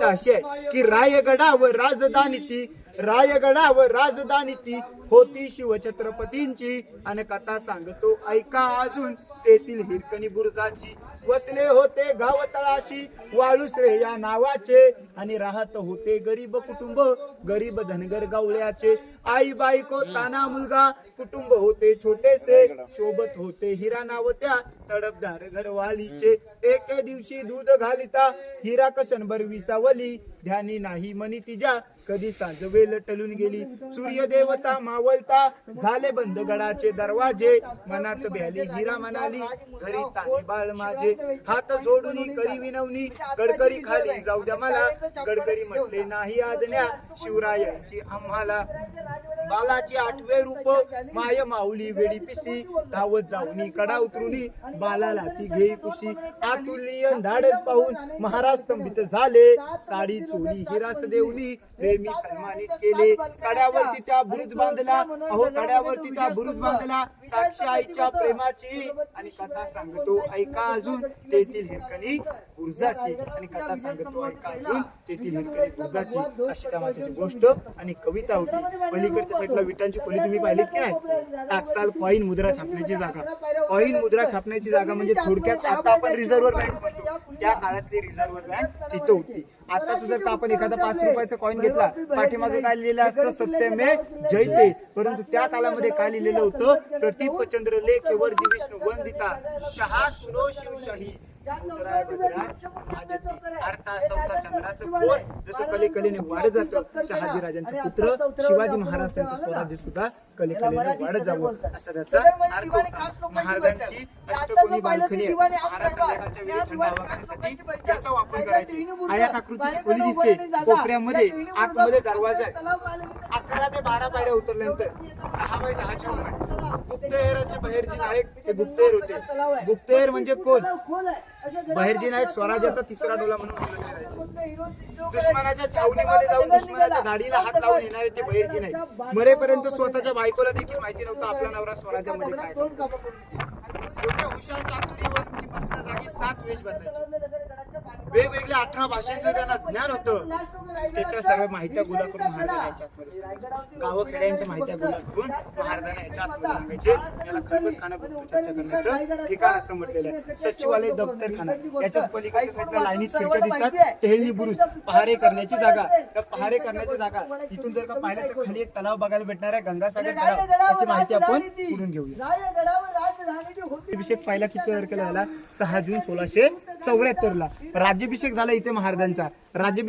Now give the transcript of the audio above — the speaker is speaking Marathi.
कविता अशी आहे की रायगडावर राजधानी ती होती शिवछत्रपतींची, आणि कथा सांगतो ऐका अजून तेथील हिरकणी बुरुजाची. वसले होते गाव तळाशी वाळुसरे या नावाचे, आणि राहत होते गरीब कुटुंब, गरीब धनगर गावळ्याचे. आई बायको ताना मुलगा, कुटुंब होते छोटेसे, सोबत होते हिरा नाव त्या तडपदार घरवालीचे. एके दिवशी दूध घालिता हिरा कशनभर विसावली, ध्यानी नाही मनी तिच्या कधी सांजवेल टलून गेली. सूर्य देवता मावळता झाले बंद गडाचे दरवाजे, मनात भ्याली हिरा म्हणाली घरी तानी बाळ माझे. हात जोडून करी विनवणी गडकरी खाली जाऊ द्या मला, गडकरी म्हटले नाही आज्ञा शिवरायांची आम्हाला. बालाची आठवे रूप माय माऊली वेडी पिसी, धावत जाऊनी कडा उतरुनी बालाला ती घेई कुशी. आतुल्य धाडस पाहून महाराज स्तंभित झाले, साडी चोली हिरास देऊनी प्रेमी सन्मानित केले. कड्यावरती त्या बुरुज बांधला, अहो कड्यावरती त्या बुरुज बांधला साक्षी आईच्या प्रेमाची, आणि कथा सांगतो ऐका अजून तेथील हिरकणी बुरुजाची, आणि कथा सांगतो ऐका अजून तेथील हिरकणी बुरुजाची. अशी त्या मातेची गोष्ट आणि कविता होती. पलीकडच्या साईडला विटांची खोली तुम्ही पाहिलीत की नाही? टाकसाल कॉईन मुद्रा छापण्याची जागा. कॉईन मुद्रा छापण्याची जागा म्हणजे थोडक्यात आता आपण रिझर्व्ह बँक म्हणतो, त्या काळातली रिझर्व्ह बँक तिथं होती. आता जर का आपण एखादा 5 रुपयाचा कॉईन घेतला, पाठीमागे काय लिहिलेलं असतं सत्यमे जयते, परंतु त्या काळामध्ये काय लिहिलेलं होतं प्रतीपचंद्र लेखेवर विष्णू वंदिता शहा सुनो शिवशाही अर्थात चौथा चंद्राचं पोर जसं कलेकलेने वाढत जातं, शहाजी राजांचे पुत्र शिवाजी महाराजांचं स्वराज्य सुद्धा कलेकलेने वाढत जावं असा त्याचा अर्थ होता. महाराजांची अष्टकोनी बाल्कनी महाराजांच्या वेळी थंड हवा खाण्यासाठी त्याचा वापर करायचे. आयात आकृतीची खोली दिसते, कोपऱ्यामध्ये आतमध्ये दरवाजा आहे. 11 ते 12 पायऱ्या उतरल्यानंतर 10 बाय 10ची रूम आहे. गुप्तहेराचे बहिर्जी नायक हे गुप्तहेर होते. गुप्तहेर म्हणजे कोण? बहिर्जी नायक स्वराज्याचा तिसरा डोला म्हणून ओळखले जायचे. दुश्मनाच्या छावणीमध्ये जाऊन दुश्मनाच्या दाढीला हात लावून येणारे ते बहिर्जी नायक. मरेपर्यंत स्वतःच्या बायकोला देखील माहिती नव्हतं आपला नवरा स्वराज्यामध्ये काय करतो. हुशार चातुर्यवंत की बसल्या जागी 7 वेश बदलायचे. वेगवेगळ्या 18 भाषांचं त्यांना ज्ञान होतं. त्याच्या सर्व माहित्या गोळा करून महाराजांना याच्या आतमध्ये गावखेड्यांच्या माहित्या गोळा करून महाराजांना याच्या आतमध्ये सांगायचे. याला खलबत खाना चर्चा करण्याचं ठिकाण असं म्हटलेलं आहे. सचिवालय दफ्तरखाना. याच्यात पलीकडच्या साईडला लाईनीत खिडक्या दिसतात. टेहळणी बुरुज पहारे करण्याची जागा. त्या पहारे करण्याची जागा इथून जर का पाहिलं तर खाली एक तलाव बघायला भेटणार आहे, गंगासागर तलाव. त्याची माहिती आपण पुढून घेऊया. राज्याभिषेक पहिला किती तारखेला झाला? 6 जून 1674 ला राज्याभिषेक झाला इथे महाराजांचा. राज्याभिषेक